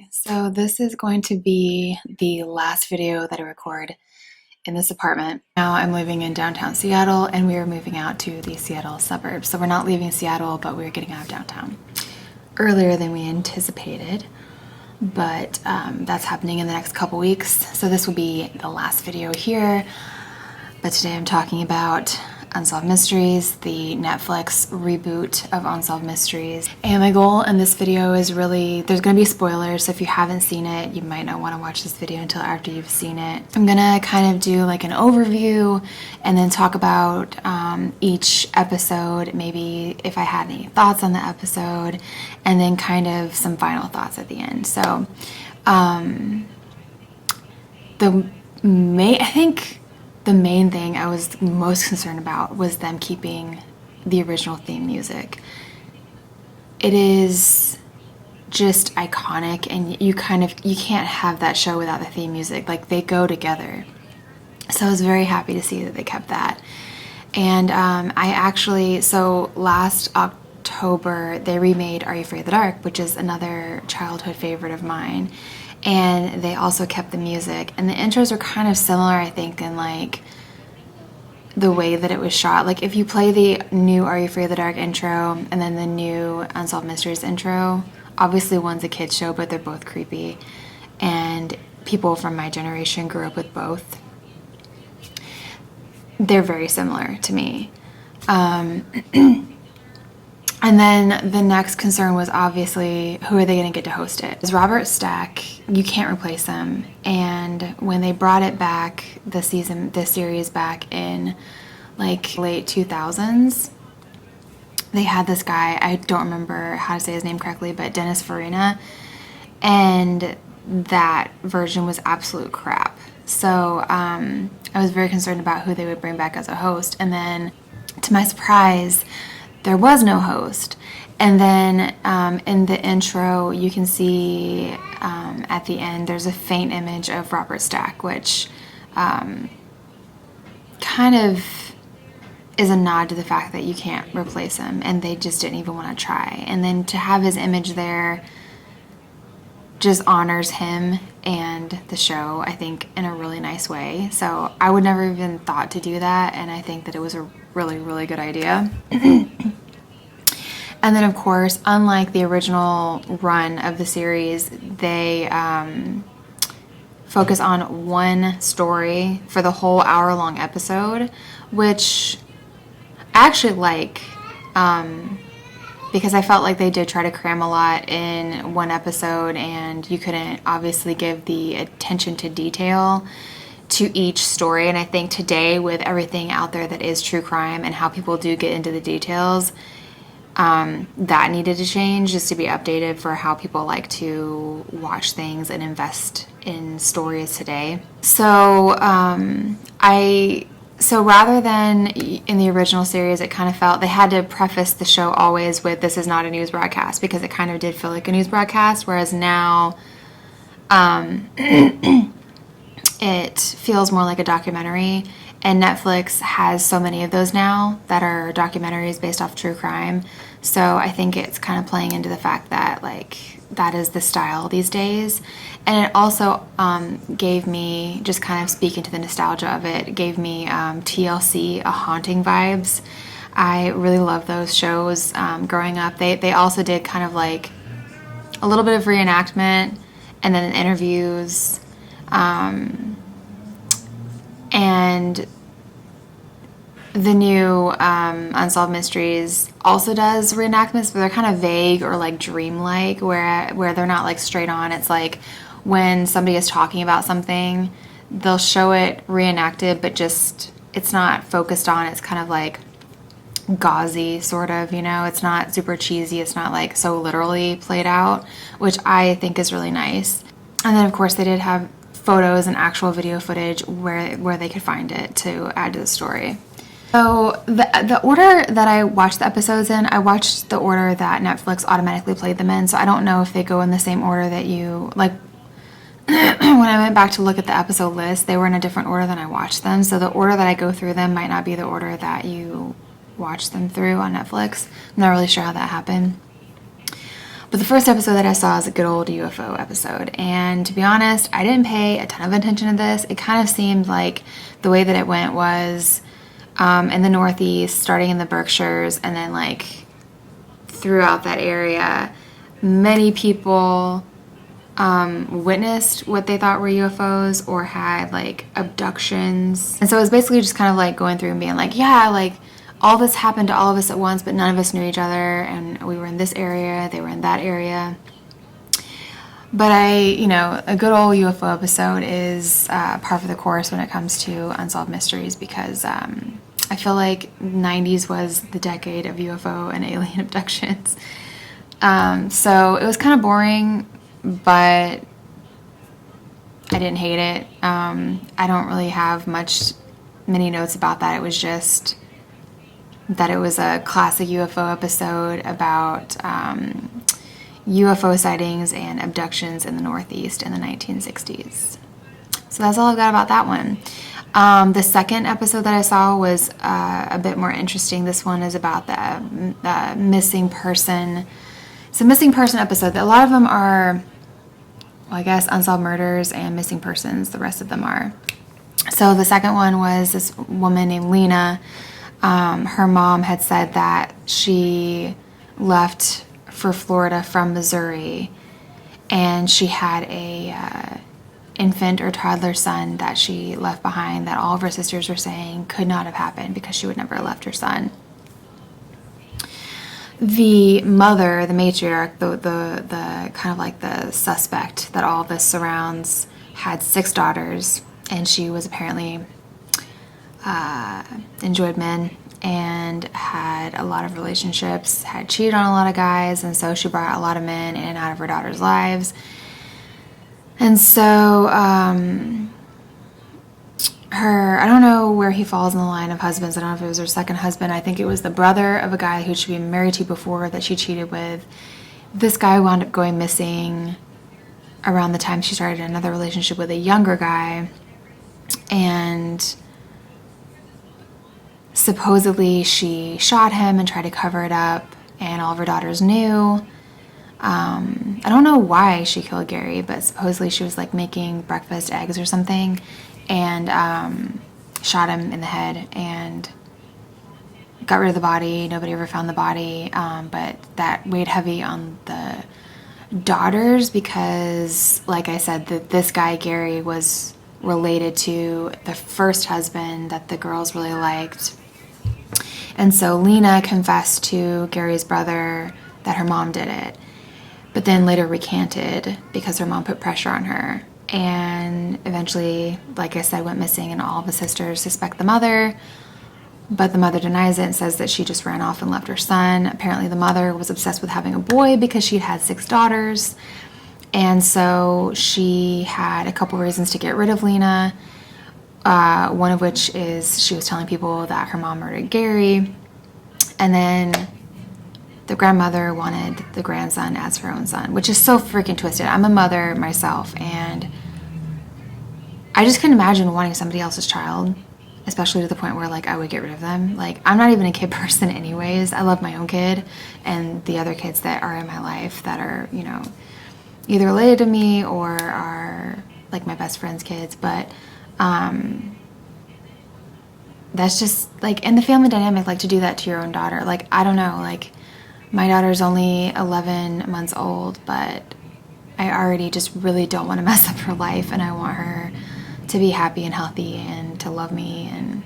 So this is going to be the last video that I record in this apartment. Now I'm living in downtown Seattle and we are moving out to the Seattle suburbs. So we're not leaving Seattle, but we're getting out of downtown earlier than we anticipated. But that's happening in the next couple weeks. So this will be the last video here. But today I'm talking about Unsolved Mysteries, the Netflix reboot of Unsolved Mysteries. And my goal in this video is really, there's going to be spoilers, so if you haven't seen it, you might not want to watch this video until after you've seen it. I'm going to kind of do like an overview and then talk about each episode, maybe if I had any thoughts on the episode, and then kind of some final thoughts at the end. So I think the main thing I was most concerned about was them keeping the original theme music. It is just iconic, and you can't have that show without the theme music. Like, they go together. So I was very happy to see that they kept that. And so last October they remade Are You Afraid of the Dark, which is another childhood favorite of mine. And they also kept the music, and the intros are kind of similar, I think, in like the way that it was shot. Like, if you play the new Are You Afraid of the Dark intro and then the new Unsolved Mysteries intro, obviously one's a kid's show, but they're both creepy, and people from my generation grew up with both. They're very similar to me. And then the next concern was obviously, who are they going to get to host it? It's Robert Stack. You can't replace him. And when they brought it back, the series back in like late 2000s, they had this guy, I don't remember how to say his name correctly, but Dennis Farina. And that version was absolute crap. So I was very concerned about who they would bring back as a host. And then, to my surprise, there was no host. And then in the intro, you can see at the end, there's a faint image of Robert Stack, which kind of is a nod to the fact that you can't replace him, and they just didn't even want to try. And then to have his image there just honors him and the show, I think, in a really nice way. So I would never even thought to do that, and I think that it was a really, really good idea. And then, of course, unlike the original run of the series, they focus on one story for the whole hour-long episode, which I actually like, because I felt like they did try to cram a lot in one episode, and you couldn't obviously give the attention to detail to each story. And I think today, with everything out there that is true crime and how people do get into the details, that needed to change, just to be updated for how people like to watch things and invest in stories today. So rather than in the original series, it kind of felt they had to preface the show always with, this is not a news broadcast, because it kind of did feel like a news broadcast, whereas now it feels more like a documentary. And Netflix has so many of those now that are documentaries based off true crime. So I think it's kind of playing into the fact that, like, that is the style these days. And it also gave me, just kind of speaking to the nostalgia of it, gave me TLC, A Haunting vibes. I really love those shows growing up. They also did kind of like a little bit of reenactment and then interviews. And the new Unsolved Mysteries also does reenactments, but they're kind of vague or like dreamlike, where they're not like straight on. It's like when somebody is talking about something, they'll show it reenacted, but just, it's not focused on. It's kind of like gauzy, sort of, you know. It's not super cheesy. It's not like so literally played out, which I think is really nice. And then, of course, they did have photos and actual video footage where they could find it to add to the story. So the order that I watched the episodes in, I watched the order that Netflix automatically played them in, so I don't know if they go in the same order that you, like, when I went back to look at the episode list, they were in a different order than I watched them, so the order that I go through them might not be the order that you watch them through on Netflix. I'm not really sure how that happened. But the first episode that I saw is a good old UFO episode. And to be honest, I didn't pay a ton of attention to this. It kind of seemed like the way that it went was in the Northeast, starting in the Berkshires, and then like throughout that area, many people witnessed what they thought were UFOs or had like abductions. And so it was basically just kind of like going through and being like, yeah, like all this happened to all of us at once, but none of us knew each other, and we were in this area, they were in that area. But a good old UFO episode is par for the course when it comes to unsolved mysteries, because I feel like 90s was the decade of UFO and alien abductions. So it was kind of boring, but I didn't hate it. I don't really have many notes about that. It was just that it was a classic UFO episode about UFO sightings and abductions in the Northeast in the 1960s. So that's all I've got about that one. The second episode that I saw was a bit more interesting. This one is about the missing person. It's a missing person episode. A lot of them are, well, I guess, unsolved murders and missing persons. The rest of them are. So the second one was this woman named Lena. Her mom had said that she left for Florida from Missouri, and she had a infant or toddler son that she left behind that all of her sisters were saying could not have happened because she would never have left her son. The mother, the matriarch, the kind of like the suspect that all this surrounds, had 6 daughters, and she was apparently enjoyed men and had a lot of relationships, had cheated on a lot of guys, and so she brought a lot of men in and out of her daughters' lives. And so I don't know where he falls in the line of husbands. I don't know if it was her second husband. I think it was the brother of a guy who she'd been married to before that she cheated with. This guy wound up going missing around the time she started another relationship with a younger guy, and supposedly she shot him and tried to cover it up, and all of her daughters knew. I don't know why she killed Gary, but supposedly she was like making breakfast eggs or something, and shot him in the head and got rid of the body. Nobody ever found the body, but that weighed heavy on the daughters because, like I said, this guy Gary was related to the first husband that the girls really liked. And so Lena confessed to Gary's brother that her mom did it, but then later recanted because her mom put pressure on her. And eventually, like I said, went missing, and all of the sisters suspect the mother, but the mother denies it and says that she just ran off and left her son. Apparently the mother was obsessed with having a boy because she'd had 6 daughters, and so she had a couple reasons to get rid of Lena, one of which is she was telling people that her mom murdered Gary, and then the grandmother wanted the grandson as her own son, which is so freaking twisted. I'm a mother myself, and I just couldn't imagine wanting somebody else's child, especially to the point where like I would get rid of them. Like, I'm not even a kid person anyways. I love my own kid and the other kids that are in my life that are, either related to me or are like my best friend's kids, but that's just like in the family dynamic, like to do that to your own daughter. Like, I don't know, like my daughter's only 11 months old, but I already just really don't want to mess up her life, and I want her to be happy and healthy and to love me and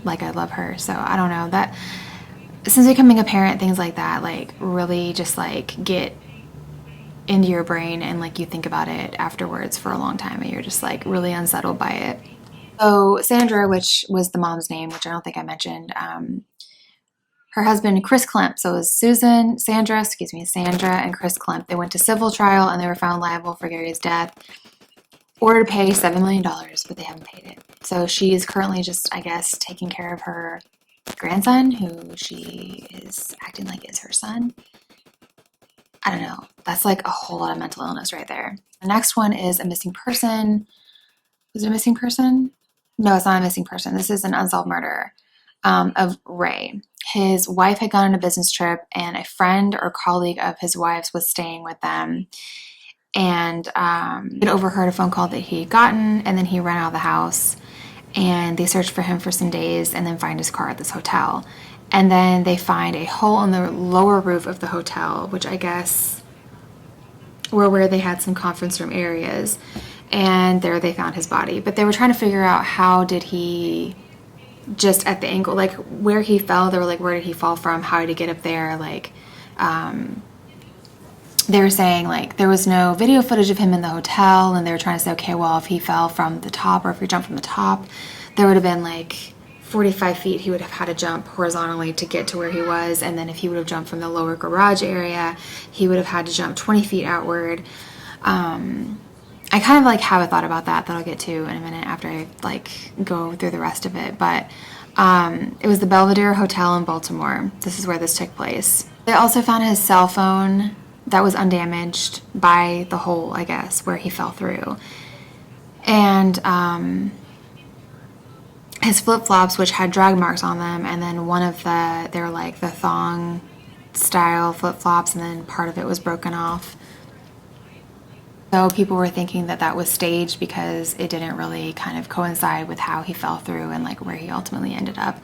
like I love her. So I don't know, that since becoming a parent, things like that like really just like get into your brain, and like you think about it afterwards for a long time, and you're just like really unsettled by it. So Sandra, which was the mom's name, which I don't think I mentioned, her husband, Chris Klemp, so it was Sandra and Chris Klemp. They went to civil trial and they were found liable for Gary's death, ordered to pay $7 million, but they haven't paid it. So she is currently just, I guess, taking care of her grandson, who she is acting like is her son. I don't know. That's like a whole lot of mental illness right there. The next one is a missing person. Was it a missing person? No, it's not a missing person. This is an unsolved murder. of Ray. His wife had gone on a business trip, and a friend or colleague of his wife's was staying with them. And he overheard a phone call that he had gotten, and then he ran out of the house. And they searched for him for some days, and then find his car at this hotel. And then they find a hole in the lower roof of the hotel, which I guess were where they had some conference room areas. And there they found his body. But they were trying to figure out how did he, just at the angle, like where he fell, they were like, where did he fall from? How did he get up there? Like, they were saying like there was no video footage of him in the hotel, and they were trying to say, okay, well, if he fell from the top or if he jumped from the top, there would have been like 45 feet he would have had to jump horizontally to get to where he was. And then if he would have jumped from the lower garage area, he would have had to jump 20 feet outward. I kind of like have a thought about that I'll get to in a minute after I like go through the rest of it. But it was the Belvedere Hotel in Baltimore. This is where this took place. They also found his cell phone that was undamaged by the hole, I guess, where he fell through. And his flip-flops, which had drag marks on them, and then one of they were like the thong style flip-flops, and then part of it was broken off. So people were thinking that that was staged because it didn't really kind of coincide with how he fell through and like where he ultimately ended up.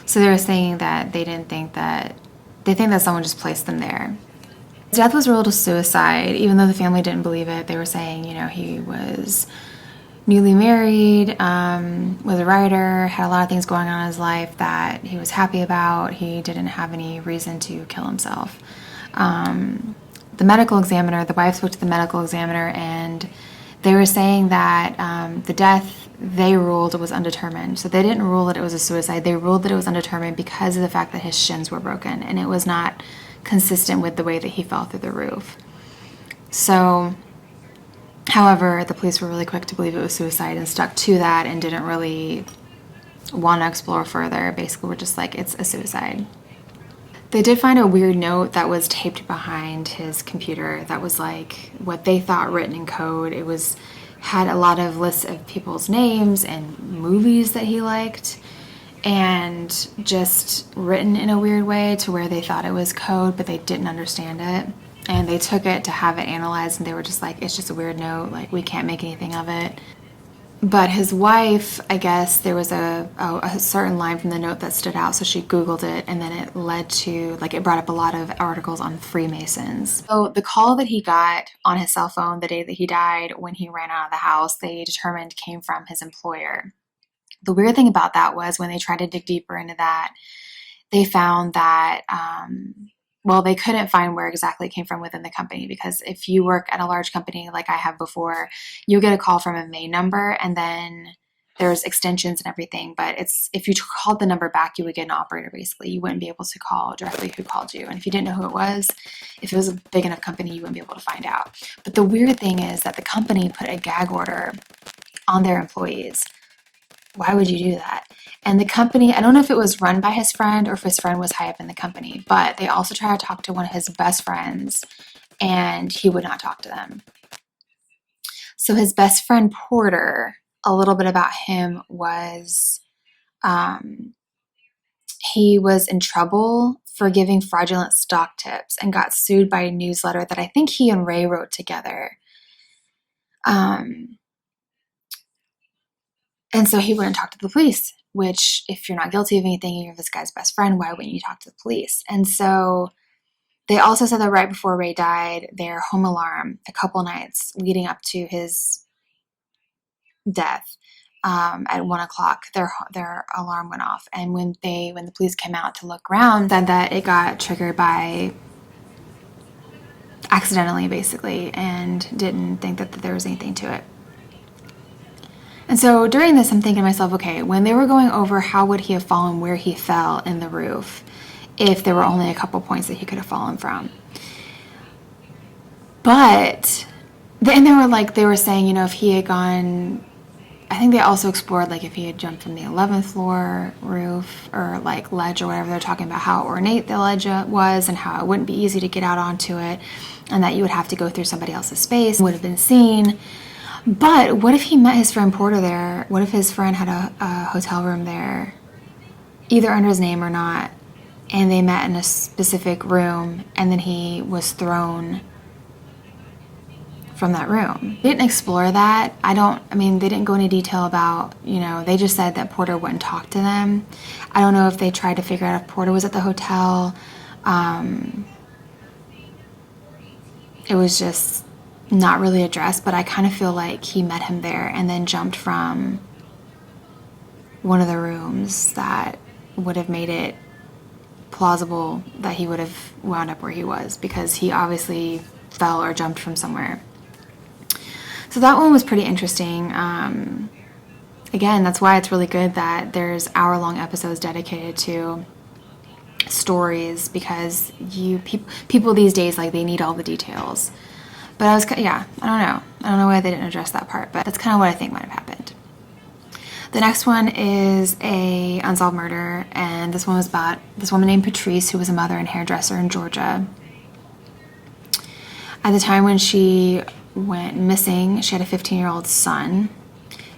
So they were saying that they think that someone just placed them there. His death was ruled a suicide, even though the family didn't believe it. They were saying, you know, he was newly married, was a writer, had a lot of things going on in his life that he was happy about. He didn't have any reason to kill himself. The medical examiner, the wife spoke to the medical examiner, and they were saying that the death they ruled was undetermined. So they didn't rule that it was a suicide. They ruled that it was undetermined because of the fact that his shins were broken, and it was not consistent with the way that he fell through the roof. So, however, the police were really quick to believe it was suicide and stuck to that and didn't really want to explore further. Basically, we're just like, it's a suicide. They did find a weird note that was taped behind his computer that was like what they thought written in code. It had a lot of lists of people's names and movies that he liked, and just written in a weird way to where they thought it was code, but they didn't understand it. And they took it to have it analyzed, and they were just like, it's just a weird note, like we can't make anything of it. But his wife, I guess there was a certain line from the note that stood out, so she Googled it, and then it led to, like, it brought up a lot of articles on Freemasons. So the call that he got on his cell phone the day that he died, when he ran out of the house, they determined came from his employer. The weird thing about that was when they tried to dig deeper into that, they found that, well, they couldn't find where exactly it came from within the company, because if you work at a large company like I have before, you get a call from a main number, and then there's extensions and everything. But if you called the number back, you would get an operator, basically. You wouldn't be able to call directly who called you. And if you didn't know who it was, if it was a big enough company, you wouldn't be able to find out. But the weird thing is that the company put a gag order on their employees. Why would you do that? And the company, I don't know if it was run by his friend or if his friend was high up in the company, but they also tried to talk to one of his best friends, and he would not talk to them. So his best friend, Porter, a little bit about him was he was in trouble for giving fraudulent stock tips and got sued by a newsletter that I think he and Ray wrote together. And so he wouldn't talk to the police, which if you're not guilty of anything, you're this guy's best friend, why wouldn't you talk to the police? And so they also said that right before Ray died, their home alarm, a couple nights leading up to his death, at 1 o'clock, their alarm went off. And when the police came out to look around, said that it got triggered by accidentally, basically, and didn't think that there was anything to it. And so during this, I'm thinking to myself, okay, when they were going over how would he have fallen where he fell in the roof if there were only a couple points that he could have fallen from. But then they were saying, you know, if he had gone, I think they also explored like if he had jumped from the 11th floor roof or like ledge or whatever. They're talking about how ornate the ledge was and how it wouldn't be easy to get out onto it, and that you would have to go through somebody else's space, would have been seen. But what if he met his friend Porter there? What if his friend had a hotel room there? either under his name or not, and they met in a specific room, and then he was thrown from that room. They didn't explore that. They didn't go into detail about, they just said that Porter wouldn't talk to them. I don't know if they tried to figure out if Porter was at the hotel. It was just not really addressed, but I kind of feel like he met him there and then jumped from one of the rooms that would have made it plausible that he would have wound up where he was, because he obviously fell or jumped from somewhere. So that one was pretty interesting. Again, that's why it's really good that there's hour-long episodes dedicated to stories, because people these days, like, they need all the details. But I don't know why they didn't address that part, but that's kind of what I think might have happened. The next one is a unsolved murder, and this one was about this woman named Patrice, who was a mother and hairdresser in Georgia. At the time when she went missing, she had a 15-year-old son.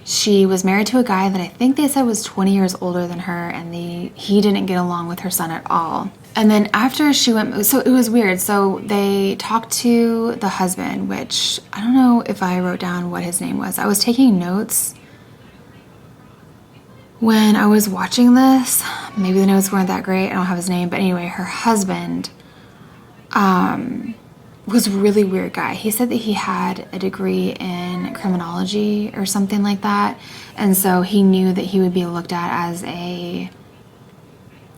She was married to a guy that I think they said was 20 years older than her, and he didn't get along with her son at all. And then after she went, so it was weird. So they talked to the husband, which I don't know if I wrote down what his name was. I was taking notes when I was watching this. Maybe the notes weren't that great. I don't have his name. But anyway, her husband was a really weird guy. He said that he had a degree in criminology or something like that. And so he knew that he would be looked at as a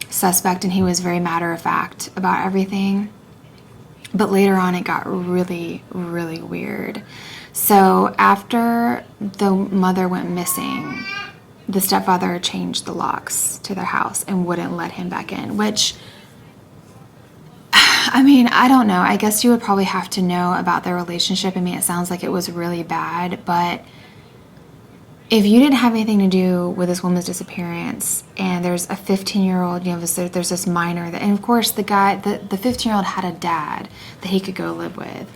suspect, and he was very matter-of-fact about everything. But later on, it got really, really weird. So after the mother went missing, the stepfather changed the locks to their house and wouldn't let him back in, which, I don't know. I guess you would probably have to know about their relationship. it sounds like it was really bad, but if you didn't have anything to do with this woman's disappearance, and there's a 15-year-old, there's this minor, and of course the 15-year-old had a dad that he could go live with.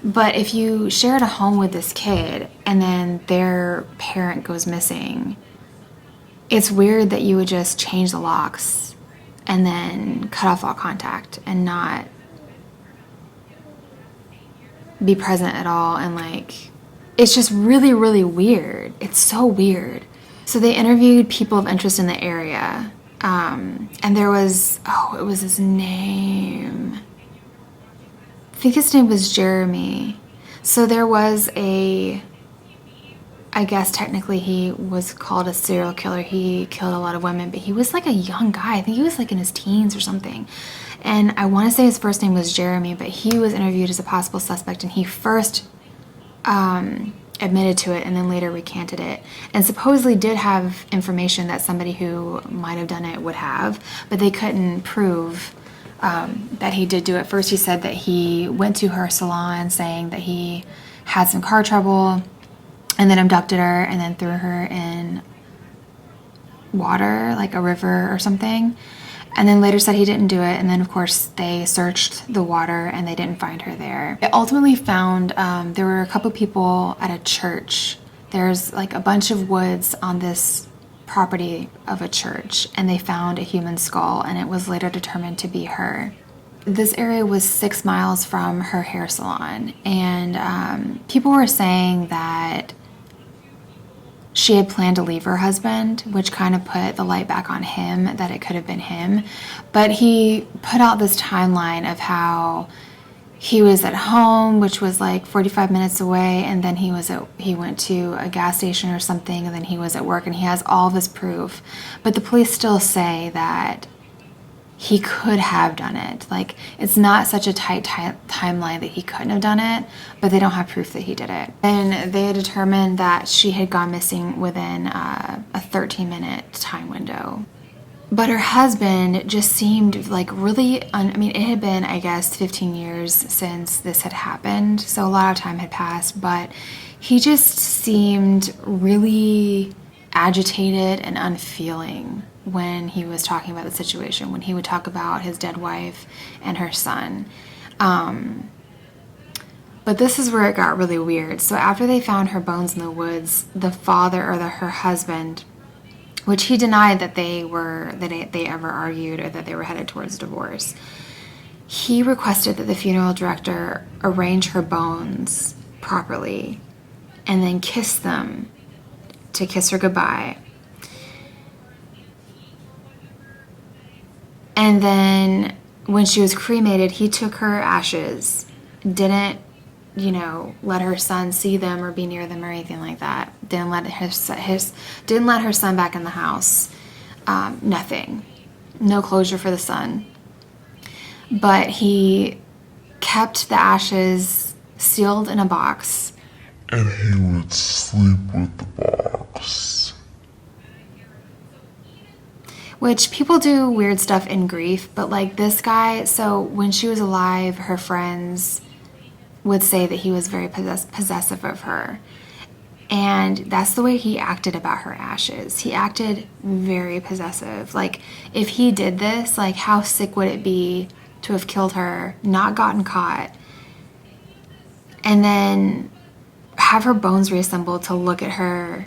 But if you shared a home with this kid and then their parent goes missing, it's weird that you would just change the locks and then cut off all contact and not be present at all. And it's just really, really weird. It's so weird. So they interviewed people of interest in the area. And there was, it was his name. I think his name was Jeremy. So there was I guess technically he was called a serial killer. He killed a lot of women, but he was like a young guy. I think he was like in his teens or something. And I want to say his first name was Jeremy, but he was interviewed as a possible suspect, and he first admitted to it and then later recanted it, and supposedly did have information that somebody who might have done it would have, but they couldn't prove that he did do it. First he said that he went to her salon saying that he had some car trouble, and then abducted her and then threw her in water, like a river or something, and then later said he didn't do it. And then of course they searched the water and they didn't find her there. They ultimately found there were a couple people at a church. There's like a bunch of woods on this property of a church, and they found a human skull, and it was later determined to be her. This area was 6 miles from her hair salon, and people were saying that she had planned to leave her husband, which kind of put the light back on him, that it could have been him. But he put out this timeline of how he was at home, which was like 45 minutes away, and then he went to a gas station or something, and then he was at work, and he has all this proof. But the police still say that he could have done it. Like, it's not such a tight timeline that he couldn't have done it, but they don't have proof that he did it. And they had determined that she had gone missing within a 13-minute time window. But her husband just seemed like really, it had been, I guess, 15 years since this had happened, so a lot of time had passed, but he just seemed really agitated and unfeeling when he was talking about the situation, when he would talk about his dead wife and her son. But this is where it got really weird. So after they found her bones in the woods, the father, or her husband, which he denied that they ever argued or that they were headed towards divorce. He requested that the funeral director arrange her bones properly and then kiss them to kiss her goodbye. And then when she was cremated, he took her ashes, didn't, let her son see them or be near them or anything like that. Didn't let her son back in the house. Nothing. No closure for the son. But he kept the ashes sealed in a box. And he would sleep with the box. Which people do weird stuff in grief, but like this guy, so when she was alive, her friends would say that he was very possessive of her. And that's the way he acted about her ashes. He acted very possessive. Like, if he did this, like, how sick would it be to have killed her, not gotten caught, and then have her bones reassembled to look at her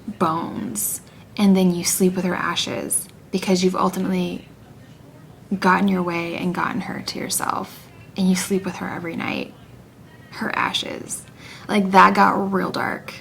bones, and then you sleep with her ashes because you've ultimately gotten your way and gotten her to yourself, and you sleep with her every night, her ashes. Like, that got real dark.